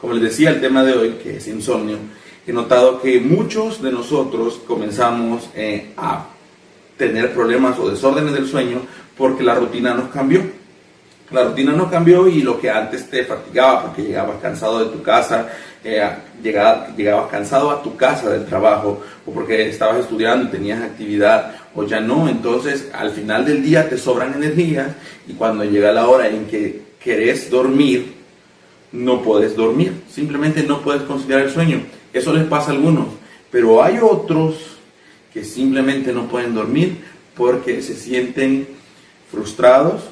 Como les decía, el tema de hoy, que es insomnio, he notado que muchos de nosotros comenzamos a tener problemas o desórdenes del sueño porque la rutina nos cambió. La rutina nos cambió y lo que antes te fatigaba porque llegabas cansado de tu casa, llegabas cansado a tu casa del trabajo, o porque estabas estudiando y tenías actividad, o ya no. Entonces al final del día te sobran energías y cuando llega la hora en que querés dormir, no puedes dormir, simplemente no puedes conciliar el sueño. Eso les pasa a algunos, pero hay otros que simplemente no pueden dormir porque se sienten frustrados,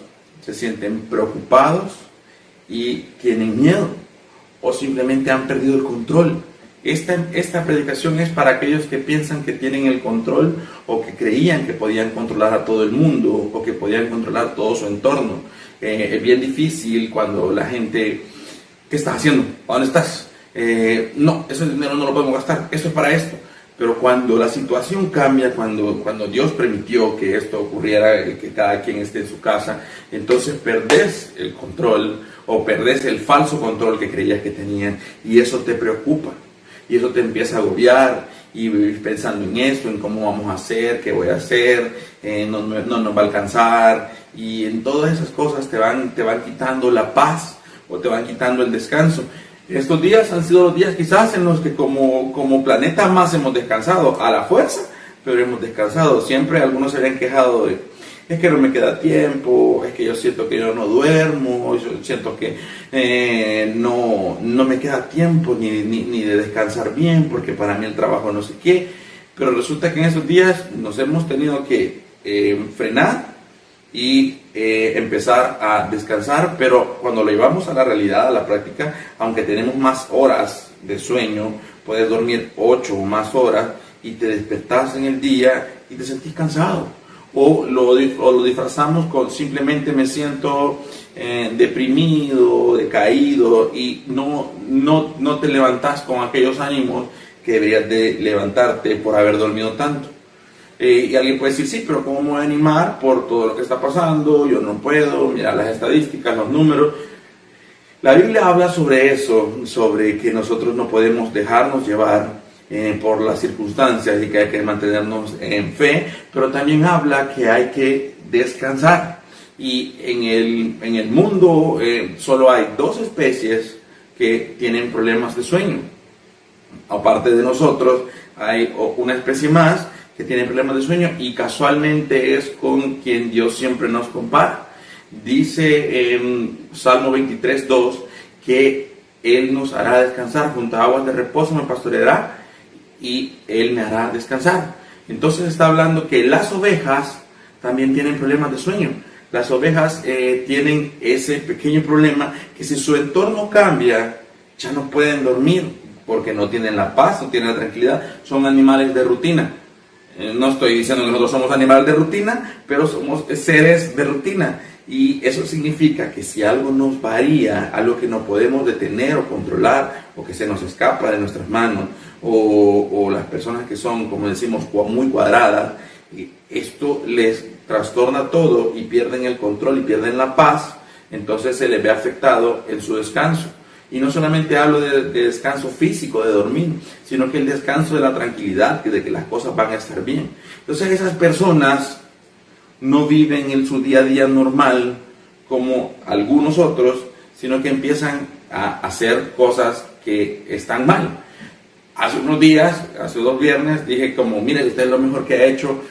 se sienten preocupados y tienen miedo, o simplemente han perdido el control. Esta predicación es para aquellos que piensan que tienen el control, o que creían que podían controlar a todo el mundo, o que podían controlar todo su entorno. Es bien difícil cuando la gente: ¿qué estás haciendo? ¿A dónde estás? No, ese dinero no lo podemos gastar, esto es para esto. Pero cuando la situación cambia, cuando Dios permitió que esto ocurriera, que cada quien esté en su casa, entonces perdés el control, o perdés el falso control que creías que tenías, y eso te preocupa, y eso te empieza a agobiar, y vivís pensando en esto, en cómo vamos a hacer, qué voy a hacer, no nos va a alcanzar, y en todas esas cosas te van quitando la paz, o te van quitando el descanso. Estos días han sido los días quizás en los que como planeta más hemos descansado, a la fuerza, pero hemos descansado. Siempre algunos se habían quejado de: es que no me queda tiempo, es que yo siento que yo no duermo, yo siento que no me queda tiempo ni de descansar bien, porque para mí el trabajo no sé qué. Pero resulta que en esos días nos hemos tenido que frenar y empezar a descansar, pero cuando lo llevamos a la realidad, a la práctica, aunque tenemos más horas de sueño, puedes dormir 8 o más horas y te despertás en el día y te sentís cansado, o lo disfrazamos con simplemente me siento deprimido, decaído, y no te levantás con aquellos ánimos que deberías de levantarte por haber dormido tanto. Y alguien puede decir: sí, pero ¿cómo me voy a animar por todo lo que está pasando? Yo no puedo, mirar las estadísticas, los números. La Biblia habla sobre eso, sobre que nosotros no podemos dejarnos llevar por las circunstancias y que hay que mantenernos en fe, pero también habla que hay que descansar. Y en el mundo solo hay 2 especies que tienen problemas de sueño. Aparte de nosotros, hay una especie más que tiene problemas de sueño, y casualmente es con quien Dios siempre nos compara. Dice en Salmo 23:2 que Él nos hará descansar, junto a aguas de reposo me pastoreará y Él me hará descansar. Entonces está hablando que las ovejas también tienen problemas de sueño. Las ovejas tienen ese pequeño problema, que si su entorno cambia, ya no pueden dormir, porque no tienen la paz, no tienen la tranquilidad. Son animales de rutina. No estoy diciendo que nosotros somos animales de rutina, pero somos seres de rutina. Y eso significa que si algo nos varía, algo que no podemos detener o controlar, o que se nos escapa de nuestras manos, o las personas que son, como decimos, muy cuadradas, esto les trastorna todo y pierden el control y pierden la paz, entonces se les ve afectado en su descanso. Y no solamente hablo de descanso físico, de dormir, sino que el descanso de la tranquilidad, de que las cosas van a estar bien. Entonces esas personas no viven en su día a día normal como algunos otros, sino que empiezan a hacer cosas que están mal. Hace unos días, hace 2 viernes, dije como: mire, usted lo mejor que ha hecho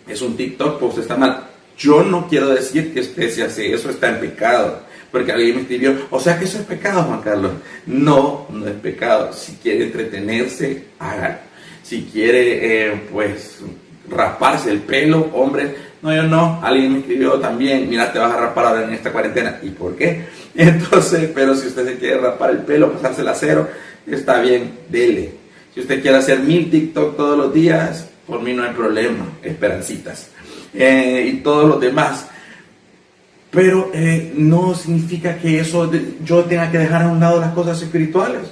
es un TikTok, pues está mal. Yo no quiero decir que usted se hace eso, está en pecado. Porque alguien me escribió: o sea que eso es pecado, Juan Carlos. No, no es pecado. Si quiere entretenerse, hágalo. Si quiere, rasparse el pelo, hombre. No, yo no. Alguien me escribió también: mira, te vas a rapar ahora en esta cuarentena. ¿Y por qué? Entonces, pero si usted se quiere rapar el pelo, pasarse el acero, está bien, dele. Si usted quiere hacer 1000 TikTok todos los días, por mí no hay problema. Esperancitas. Y todos los demás. Pero no significa que eso yo tenga que dejar a un lado las cosas espirituales.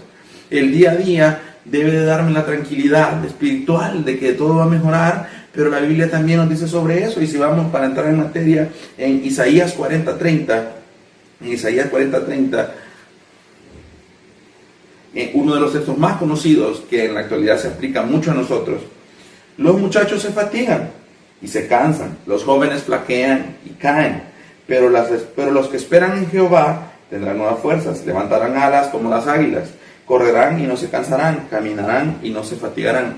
El día a día debe de darme la tranquilidad espiritual de que todo va a mejorar, pero la Biblia también nos dice sobre eso. Y si vamos para entrar en materia, en Isaías 40:30, uno de los textos más conocidos que en la actualidad se aplica mucho a nosotros. Los muchachos se fatigan y se cansan, los jóvenes flaquean y caen, pero los que esperan en Jehová tendrán nuevas fuerzas, levantarán alas como las águilas, correrán y no se cansarán, caminarán y no se fatigarán.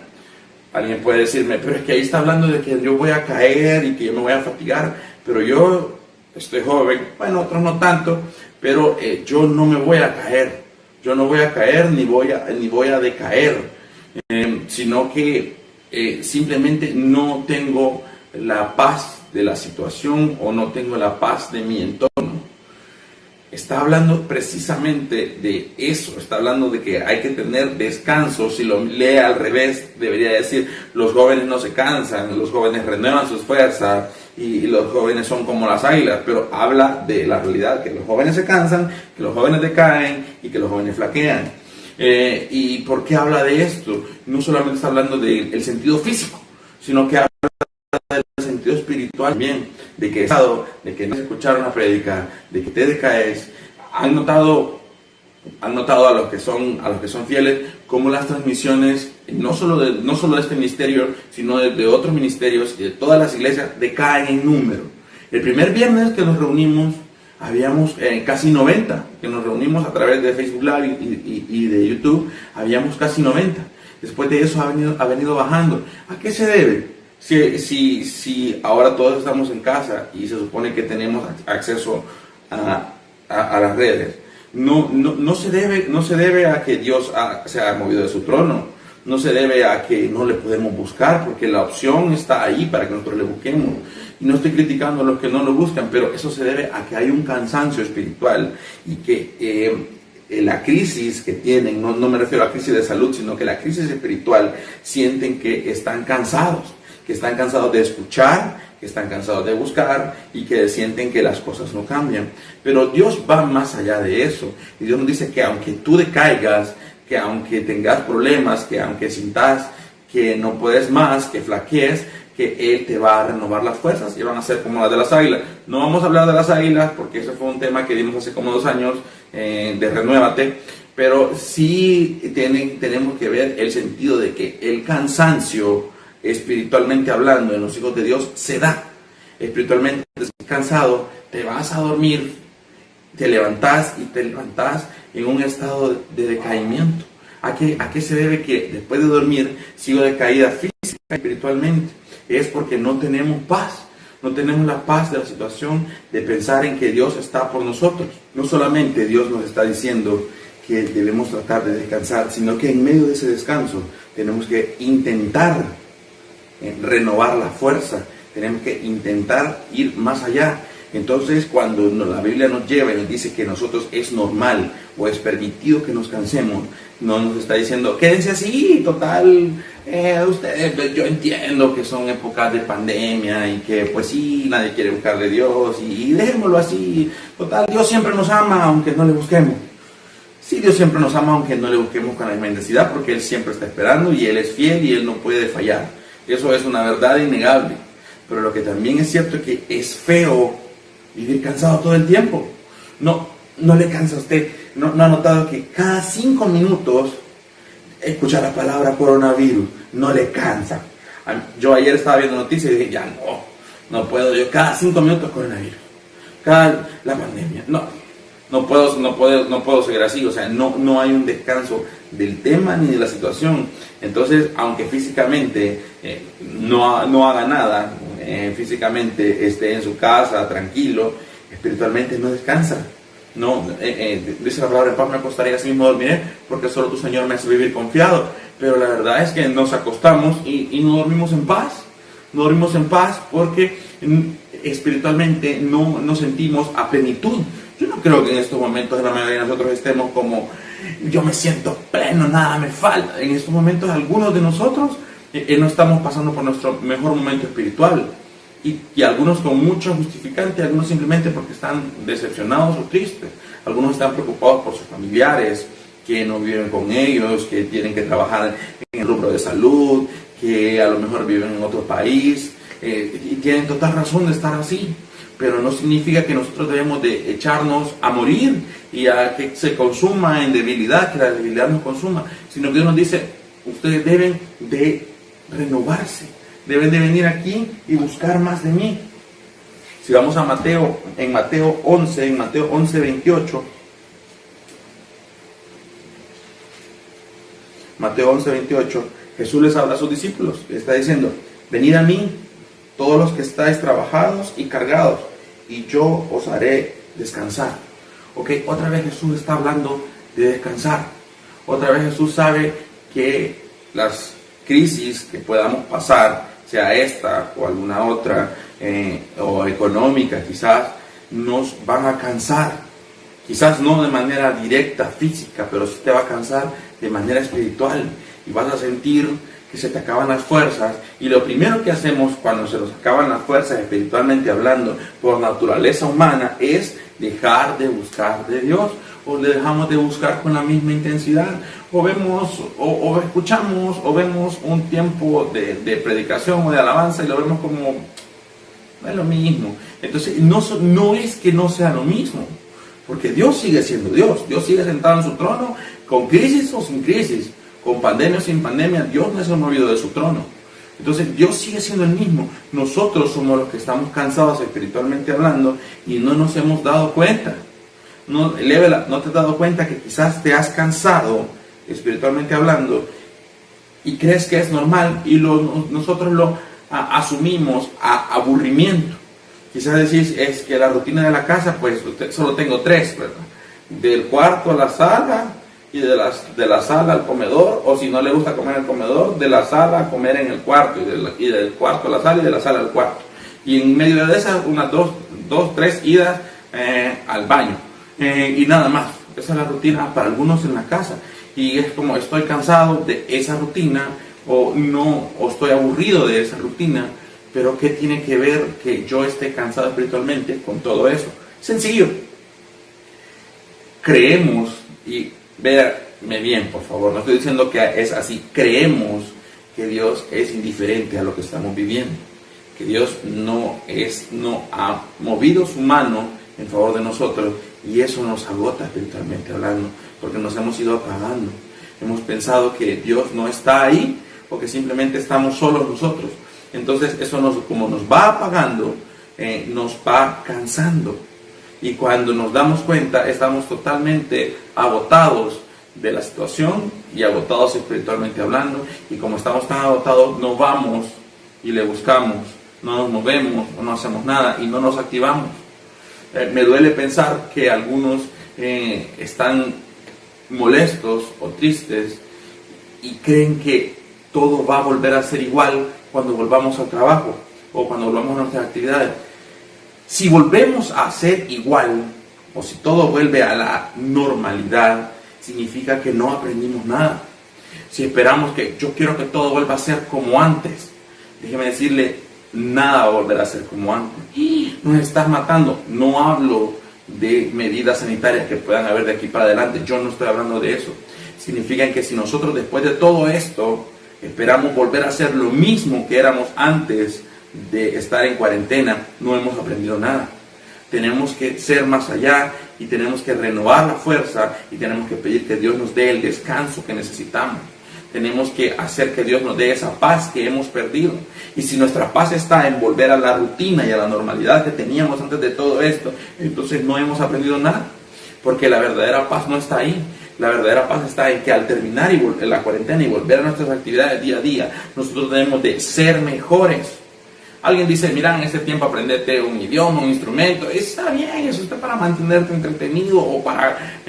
Alguien puede decirme, pero es que ahí está hablando de que yo voy a caer y que yo me voy a fatigar, pero yo estoy joven, bueno, otros no tanto, pero yo no me voy a caer, yo no voy a caer ni voy a decaer, sino que simplemente no tengo la paz de la situación o no tengo la paz de mi entorno. Está hablando precisamente de eso, está hablando de que hay que tener descanso. Si lo lee al revés, debería decir, los jóvenes no se cansan, los jóvenes renuevan sus fuerzas y los jóvenes son como las águilas, pero habla de la realidad, que los jóvenes se cansan, que los jóvenes decaen y que los jóvenes flaquean. ¿Y por qué habla de esto? No solamente está hablando del sentido físico, sino que habla del sentido espiritual también, de que no escuchar una prédica, de que te decaes. Han notado a los que son fieles cómo las transmisiones no solo de este ministerio, sino de otros ministerios y de todas las iglesias decaen en número. El primer viernes que nos reunimos habíamos casi 90, que nos reunimos a través de Facebook Live y de YouTube, habíamos casi 90. Después de eso ha venido bajando. ¿A qué se debe? Si ahora todos estamos en casa y se supone que tenemos acceso a las redes, no se debe a que Dios se ha movido de su trono, no se debe a que no le podemos buscar, porque la opción está ahí para que nosotros le busquemos. Y no estoy criticando a los que no lo buscan, pero eso se debe a que hay un cansancio espiritual y que la crisis que tienen, no me refiero a la crisis de salud, sino que la crisis espiritual, sienten que están cansados de escuchar, que están cansados de buscar y que sienten que las cosas no cambian. Pero Dios va más allá de eso. Y Dios nos dice que aunque tú decaigas, que aunque tengas problemas, que aunque sintas que no puedes más, que flaquees, que Él te va a renovar las fuerzas y van a ser como las de las águilas. No vamos a hablar de las águilas porque ese fue un tema que dimos hace como 2 años de Renuévate, pero sí tenemos que ver el sentido de que el cansancio, espiritualmente hablando, en los hijos de Dios se da. Espiritualmente cansado, te vas a dormir, te levantas en un estado de decaimiento. ¿A qué se debe que después de dormir sigo de caída física y espiritualmente? Es porque no tenemos paz, no tenemos la paz de la situación de pensar en que Dios está por nosotros. No solamente Dios nos está diciendo que debemos tratar de descansar, sino que en medio de ese descanso tenemos que intentar renovar la fuerza, tenemos que intentar ir más allá. Entonces, cuando la Biblia nos lleva y nos dice que nosotros es normal o es permitido que nos cansemos, no nos está diciendo quédense así, total, ustedes, yo entiendo que son épocas de pandemia y que pues sí, nadie quiere buscar de Dios y dejémoslo así, total, Dios siempre nos ama aunque no le busquemos. Sí, Dios siempre nos ama aunque no le busquemos con la misma intensidad, porque Él siempre está esperando y Él es fiel y Él no puede fallar. Eso es una verdad innegable. Pero lo que también es cierto es que es feo vivir cansado todo el tiempo. No le cansa a usted. No ha notado que cada 5 minutos escuchar la palabra coronavirus no le cansa. Yo ayer estaba viendo noticias y dije, ya no puedo. Yo cada 5 minutos coronavirus. La pandemia. No puedo seguir así. O sea, no hay un descanso del tema ni de la situación. Entonces, aunque físicamente no haga nada, físicamente esté en su casa tranquilo, espiritualmente no descansa. Dice la palabra, en paz me acostaré y así mismo dormiré, porque solo tu Señor me hace vivir confiado. Pero la verdad es que nos acostamos y no dormimos en paz. No dormimos en paz porque espiritualmente no sentimos a plenitud. Yo no creo que en estos momentos la mayoría de nosotros estemos como yo me siento pleno, nada me falta. En estos momentos algunos de nosotros no estamos pasando por nuestro mejor momento espiritual. Y algunos con mucho justificante, algunos simplemente porque están decepcionados o tristes. Algunos están preocupados por sus familiares, que no viven con ellos, que tienen que trabajar en el rubro de salud, que a lo mejor viven en otro país, y tienen total razón de estar así. pero no significa que nosotros debemos de echarnos a morir y a que se consuma en debilidad, que la debilidad nos consuma, sino que Dios nos dice, ustedes deben de renovarse, deben de venir aquí y buscar más de mí. Si vamos a Mateo 11, 28, Mateo 11, 28, Jesús les habla a sus discípulos, les está diciendo, venid a mí, todos los que estáis trabajados y cargados, y yo os haré descansar. Ok, otra vez Jesús está hablando de descansar. Otra vez Jesús sabe que las crisis que podamos pasar, sea esta o alguna otra, o económica quizás, nos van a cansar. Quizás no de manera directa, física, pero sí te va a cansar de manera espiritual. Y vas a sentir que se te acaban las fuerzas. Y lo primero que hacemos cuando se nos acaban las fuerzas, espiritualmente hablando, por naturaleza humana, es dejar de buscar de Dios. O le dejamos de buscar con la misma intensidad. O vemos, o escuchamos, o vemos un tiempo de predicación o de alabanza y lo vemos como, no es lo mismo. Entonces, no es que no sea lo mismo. Porque Dios sigue siendo Dios. Dios sigue sentado en su trono, con crisis o sin crisis. Con pandemia o sin pandemia, Dios no se ha movido de su trono. Entonces Dios sigue siendo el mismo. Nosotros somos los que estamos cansados espiritualmente hablando y no nos hemos dado cuenta. ¿No te has dado cuenta que quizás te has cansado espiritualmente hablando y crees que es normal y nosotros lo asumimos a aburrimiento? Quizás decís, es que la rutina de la casa, pues solo tengo 3, ¿verdad? Del cuarto a la sala, y de la sala al comedor, o si no le gusta comer en el comedor, de la sala a comer en el cuarto, y del cuarto a la sala y de la sala al cuarto. Y en medio de esas, unas 3 idas al baño. Y nada más. Esa es la rutina para algunos en la casa. Y es como estoy cansado de esa rutina, o estoy aburrido de esa rutina, pero ¿qué tiene que ver que yo esté cansado espiritualmente con todo eso? Sencillo. Creemos y véanme bien, por favor, no estoy diciendo que es así. Creemos que Dios es indiferente a lo que estamos viviendo, que Dios no ha movido su mano en favor de nosotros, y eso nos agota espiritualmente hablando, porque nos hemos ido apagando. Hemos pensado que Dios no está ahí, o que simplemente estamos solos nosotros. Entonces eso como nos va apagando, nos va cansando. Y cuando nos damos cuenta, estamos totalmente agotados de la situación y agotados espiritualmente hablando. Y como estamos tan agotados, no vamos y le buscamos, no nos movemos, no hacemos nada y no nos activamos. Me duele pensar que algunos están molestos o tristes y creen que todo va a volver a ser igual cuando volvamos al trabajo o cuando volvamos a nuestras actividades. Si volvemos a ser igual, o si todo vuelve a la normalidad, significa que no aprendimos nada. Si esperamos que yo quiero que todo vuelva a ser como antes, déjeme decirle, nada va a volver a ser como antes. Nos estás matando. No hablo de medidas sanitarias que puedan haber de aquí para adelante. Yo no estoy hablando de eso. Significa que si nosotros después de todo esto esperamos volver a ser lo mismo que éramos antes de estar en cuarentena, no hemos aprendido nada. Tenemos que ser más allá y tenemos que renovar la fuerza y tenemos que pedir que Dios nos dé el descanso que necesitamos. Tenemos que hacer que Dios nos dé esa paz que hemos perdido. Y si nuestra paz está en volver a la rutina y a la normalidad que teníamos antes de todo esto, entonces no hemos aprendido nada, porque la verdadera paz no está ahí. La verdadera paz está en que al terminar la cuarentena y volver a nuestras actividades día a día, nosotros debemos de ser mejores. Alguien dice, mira, en este tiempo aprendete un idioma, un instrumento. Está bien, eso está para mantenerte entretenido o para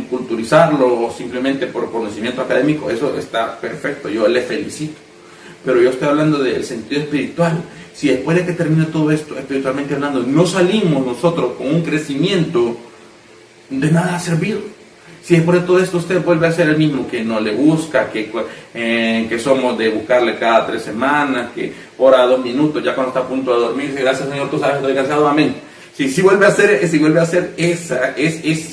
culturizarlo o simplemente por conocimiento académico. Eso está perfecto, yo le felicito. Pero yo estoy hablando del sentido espiritual. Si después de que termine todo esto, espiritualmente hablando, no salimos nosotros con un crecimiento, de nada ha servido. Si después de todo esto usted vuelve a ser el mismo, que no le busca, que somos de buscarle cada 3 semanas, que ora 2 minutos, ya cuando está a punto de dormir, dice, gracias Señor, tú sabes, estoy cansado, amén. Si vuelve a ser si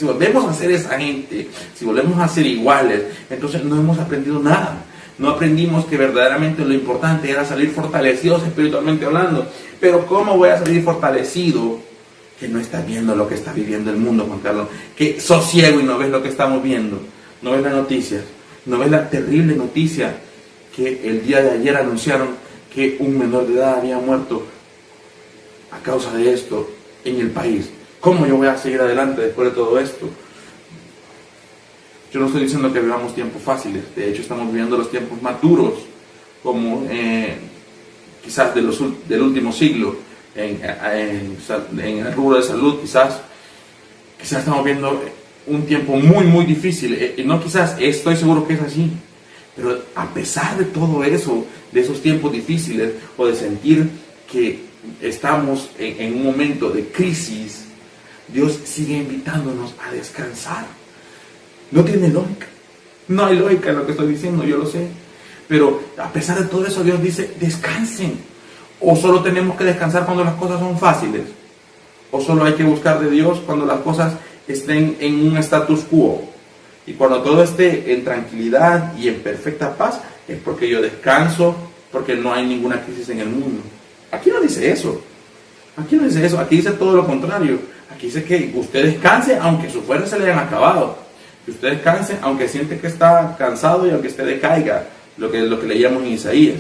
volvemos a ser esa gente, si volvemos a ser iguales, entonces no hemos aprendido nada. No aprendimos que verdaderamente lo importante era salir fortalecidos espiritualmente hablando. Pero ¿cómo voy a salir fortalecido que no estás viendo lo que está viviendo el mundo, Juan Carlos, que sos ciego y no ves lo que estamos viendo, no ves las noticias, no ves la terrible noticia que el día de ayer anunciaron que un menor de edad había muerto a causa de esto en el país. ¿Cómo yo voy a seguir adelante después de todo esto? Yo no estoy diciendo que vivamos tiempos fáciles, de hecho estamos viviendo los tiempos más duros, como quizás del último siglo, en el rubro de salud, quizás estamos viendo un tiempo muy, muy difícil. No quizás, estoy seguro que es así. Pero a pesar de todo eso, de esos tiempos difíciles, o de sentir que estamos en un momento de crisis, Dios sigue invitándonos a descansar. No tiene lógica. No hay lógica en lo que estoy diciendo, yo lo sé. Pero a pesar de todo eso, Dios dice, descansen. O solo tenemos que descansar cuando las cosas son fáciles. O solo hay que buscar de Dios cuando las cosas estén en un status quo. Y cuando todo esté en tranquilidad y en perfecta paz, es porque yo descanso, porque no hay ninguna crisis en el mundo. Aquí no dice eso. Aquí no dice eso. Aquí dice todo lo contrario. Aquí dice que usted descanse aunque sus fuerzas se le hayan acabado. Que usted descanse aunque siente que está cansado y aunque usted decaiga. Lo que leíamos en Isaías.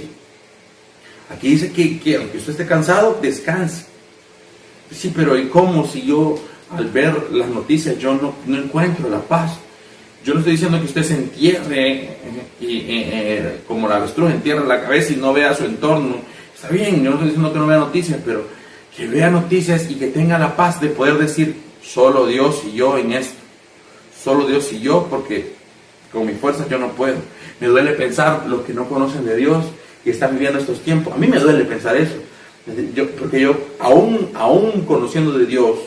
Aquí dice que aunque usted esté cansado, descanse. Sí, pero ¿y cómo si yo al ver las noticias yo no encuentro la paz? Yo no estoy diciendo que usted se entierre como la avestruz entierra la cabeza y no vea su entorno. Está bien, yo no estoy diciendo que no vea noticias, pero que vea noticias y que tenga la paz de poder decir, solo Dios y yo en esto. Solo Dios y yo, porque con mis fuerzas yo no puedo. Me duele pensar los que no conocen de Dios y están viviendo estos tiempos. A mí me duele pensar eso. Porque yo, aún conociendo de Dios,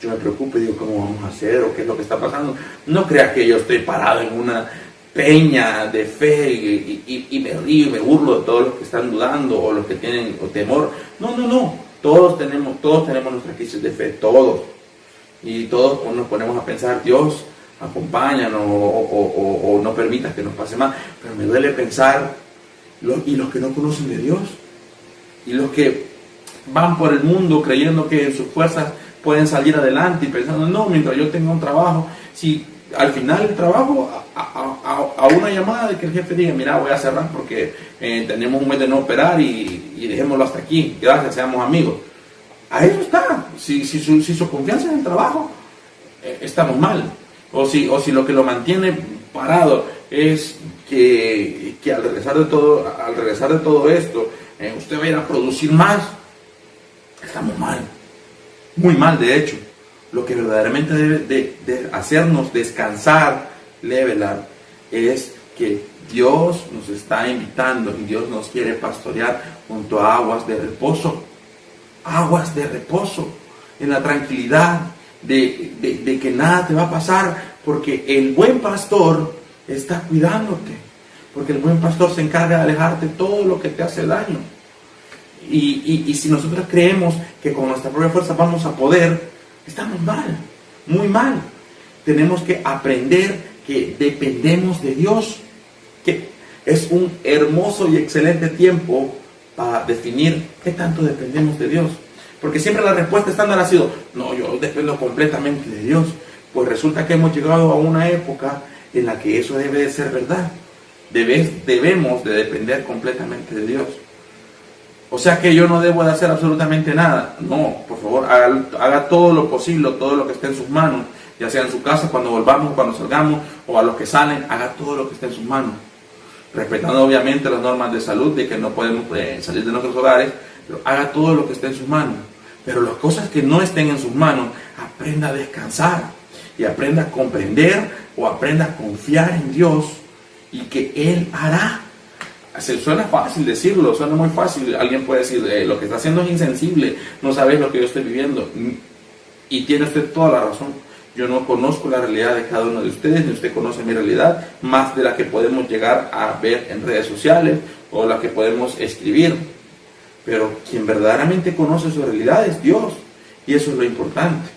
yo me preocupo y digo, ¿cómo vamos a hacer? ¿O qué es lo que está pasando? No crea que yo estoy parado en una peña de fe y me río y me burlo de todos los que están dudando o los que tienen temor. No. Todos tenemos nuestra crisis de fe, todos. Y todos nos ponemos a pensar, Dios, acompáñanos o no permitas que nos pase más. Pero me duele pensar, y los que no conocen de Dios, y los que van por el mundo creyendo que en sus fuerzas pueden salir adelante y pensando, no, mientras yo tenga un trabajo, si al final el trabajo, a una llamada de que el jefe diga, mira, voy a cerrar porque tenemos un mes de no operar y dejémoslo hasta aquí, gracias, seamos amigos. A eso está. Si su confianza en el trabajo, estamos mal. O si lo que lo mantiene parado es que al regresar de todo esto, usted va a ir a producir más, estamos mal. Muy mal, de hecho. Lo que verdaderamente debe de hacernos descansar, levelar, es que Dios nos está invitando y Dios nos quiere pastorear junto a aguas de reposo. Aguas de reposo, en la tranquilidad de que nada te va a pasar, porque el buen pastor está cuidándote, porque el buen pastor se encarga de alejarte todo lo que te hace daño. Y si nosotros creemos que con nuestra propia fuerza vamos a poder, estamos mal, muy mal. Tenemos que aprender que dependemos de Dios, que es un hermoso y excelente tiempo para definir qué tanto dependemos de Dios. Porque siempre la respuesta estándar ha sido, no, yo dependo completamente de Dios. Pues resulta que hemos llegado a una época en la que eso debe de ser verdad. Debemos de depender completamente de Dios. O sea que yo no debo de hacer absolutamente nada. No, por favor, haga todo lo posible, todo lo que esté en sus manos, ya sea en su casa, cuando volvamos, cuando salgamos, o a los que salen, haga todo lo que esté en sus manos. Respetando obviamente las normas de salud, de que no podemos salir de nuestros hogares, pero haga todo lo que esté en sus manos. Pero las cosas que no estén en sus manos, aprenda a descansar y aprenda a comprender o aprenda a confiar en Dios y que Él hará. Suena fácil decirlo, suena muy fácil. Alguien puede decir, lo que está haciendo es insensible, no sabes lo que yo estoy viviendo. Y tiene usted toda la razón. Yo no conozco la realidad de cada uno de ustedes, ni usted conoce mi realidad, más de la que podemos llegar a ver en redes sociales o la que podemos escribir. Pero quien verdaderamente conoce su realidad es Dios, y eso es lo importante.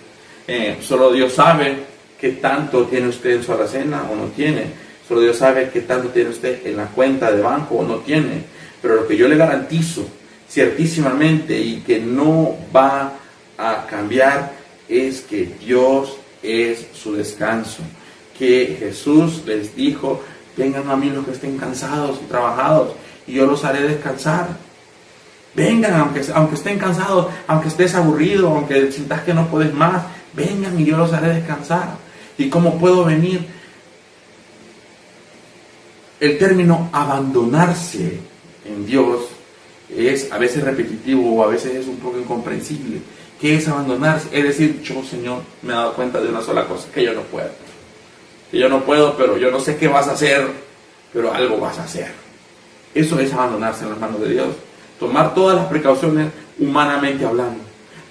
Solo Dios sabe qué tanto tiene usted en su alacena o no tiene. Solo Dios sabe qué tanto tiene usted en la cuenta de banco o no tiene. Pero lo que yo le garantizo, ciertísimamente, y que no va a cambiar es que Dios es su descanso. Que Jesús les dijo: vengan a mí los que estén cansados y trabajados, y yo los haré descansar. Vengan, aunque estén cansados, aunque estés aburrido, aunque sientas que no puedes más, vengan y yo los haré descansar. ¿Y cómo puedo venir? El término abandonarse en Dios es a veces repetitivo o a veces es un poco incomprensible. ¿Qué es abandonarse? Es decir, yo, Señor, me he dado cuenta de una sola cosa: que yo no puedo. Que yo no puedo, pero yo no sé qué vas a hacer, pero algo vas a hacer. Eso es abandonarse en las manos de Dios. Tomar todas las precauciones humanamente hablando.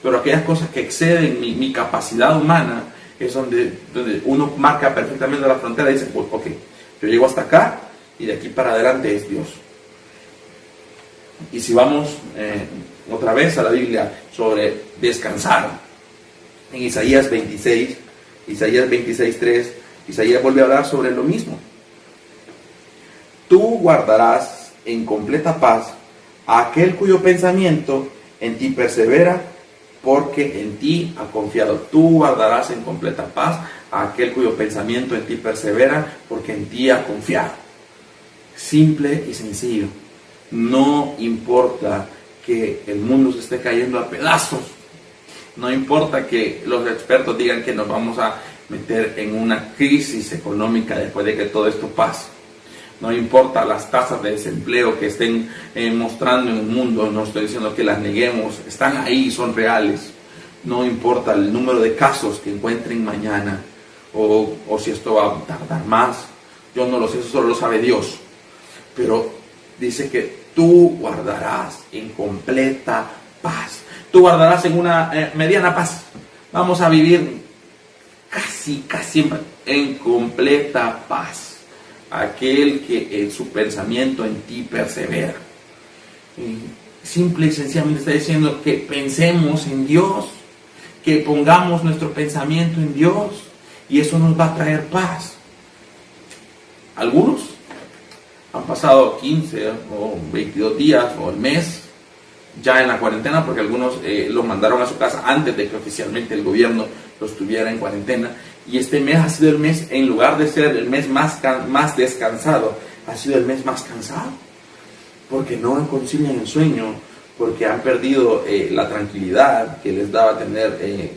Pero aquellas cosas que exceden mi capacidad humana es donde uno marca perfectamente la frontera y dice: pues, ok, yo llego hasta acá y de aquí para adelante es Dios. Y si vamos otra vez a la Biblia sobre descansar, en Isaías 26, Isaías 26:3, Isaías vuelve a hablar sobre lo mismo. Tú guardarás en completa paz a aquel cuyo pensamiento en ti persevera, porque en ti ha confiado. Tú guardarás en completa paz a aquel cuyo pensamiento en ti persevera, porque en ti ha confiado. Simple y sencillo. No importa que el mundo se esté cayendo a pedazos. No importa que los expertos digan que nos vamos a meter en una crisis económica después de que todo esto pase. No importa las tasas de desempleo que estén mostrando en el mundo, no estoy diciendo que las neguemos, están ahí, son reales. No importa el número de casos que encuentren mañana o si esto va a tardar más. Yo no lo sé, eso solo lo sabe Dios. Pero dice que tú guardarás en completa paz. Tú guardarás en una mediana paz. Vamos a vivir casi en completa paz. Aquel que en su pensamiento en ti persevera. Simple y sencillamente está diciendo que pensemos en Dios, que pongamos nuestro pensamiento en Dios, y eso nos va a traer paz. Algunos han pasado 15 o 22 días o el mes ya en la cuarentena, porque algunos los mandaron a su casa antes de que oficialmente el gobierno los tuviera en cuarentena. Y este mes ha sido el mes, en lugar de ser el mes más descansado, ha sido el mes más cansado. Porque no concilian el sueño, porque han perdido la tranquilidad que les daba tener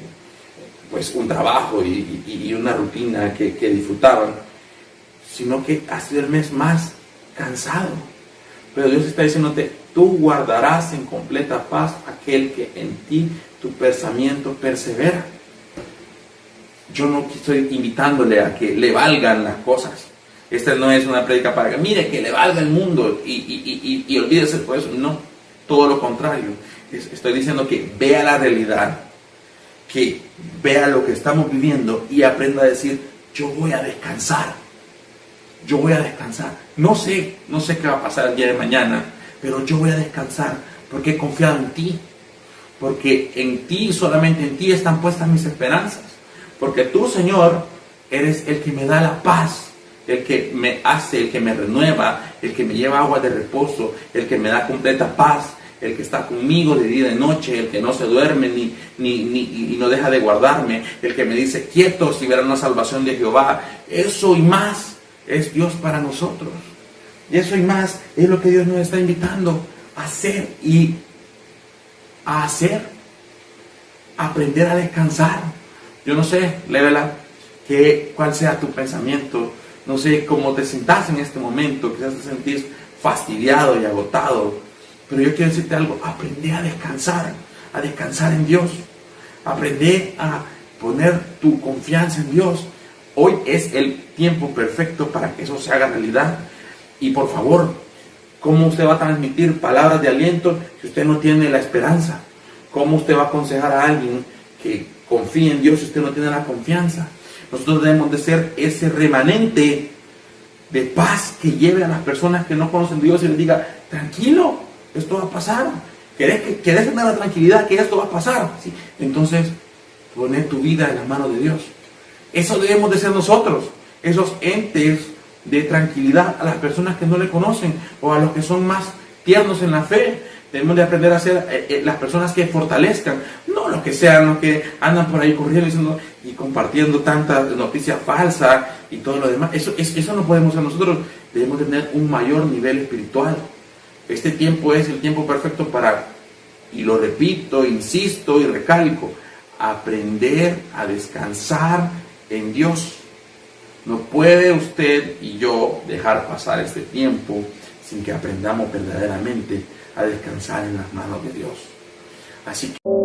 pues un trabajo y una rutina que disfrutaban, sino que ha sido el mes más cansado. Pero Dios está diciéndote: tú guardarás en completa paz aquel que en ti tu pensamiento persevera. Yo no estoy invitándole a que le valgan las cosas. Esta no es una prédica para que mire que le valga el mundo y olvídese por eso. No, todo lo contrario. Estoy diciendo que vea la realidad, que vea lo que estamos viviendo y aprenda a decir: yo voy a descansar. Yo voy a descansar. No sé qué va a pasar el día de mañana, pero yo voy a descansar porque he confiado en ti. Porque en ti, solamente en ti están puestas mis esperanzas. Porque tú, Señor, eres el que me da la paz, el que me hace, el que me renueva, el que me lleva agua de reposo, el que me da completa paz, el que está conmigo de día y de noche, el que no se duerme ni no deja de guardarme, el que me dice: quietos y verán la salvación de Jehová. Eso y más es Dios para nosotros. Y eso y más es lo que Dios nos está invitando a hacer y a hacer. Aprender a descansar. Yo no sé, Lévela, cuál sea tu pensamiento. No sé cómo te sientas en este momento. Quizás te sentís fastidiado y agotado. Pero yo quiero decirte algo: aprende a descansar en Dios. Aprende a poner tu confianza en Dios. Hoy es el tiempo perfecto para que eso se haga realidad. Y por favor, ¿cómo usted va a transmitir palabras de aliento si usted no tiene la esperanza? ¿Cómo usted va a aconsejar a alguien que confíe en Dios si usted no tiene la confianza? Nosotros debemos de ser ese remanente de paz que lleve a las personas que no conocen a Dios y les diga: tranquilo, esto va a pasar. ¿Querés tener la tranquilidad que esto va a pasar? ¿Sí? Entonces, poner tu vida en las manos de Dios. Eso debemos de ser nosotros, esos entes de tranquilidad a las personas que no le conocen o a los que son más tiernos en la fe, Debemos de aprender a ser las personas que fortalezcan, no los que sean los que andan por ahí corriendo diciendo, y compartiendo tanta noticia falsa y todo lo demás. Eso no podemos ser nosotros. Debemos tener un mayor nivel espiritual. Este tiempo es el tiempo perfecto para, y lo repito, insisto y recalco, aprender a descansar en Dios. No puede usted y yo dejar pasar este tiempo sin que aprendamos verdaderamente a descansar en las manos de Dios. Así que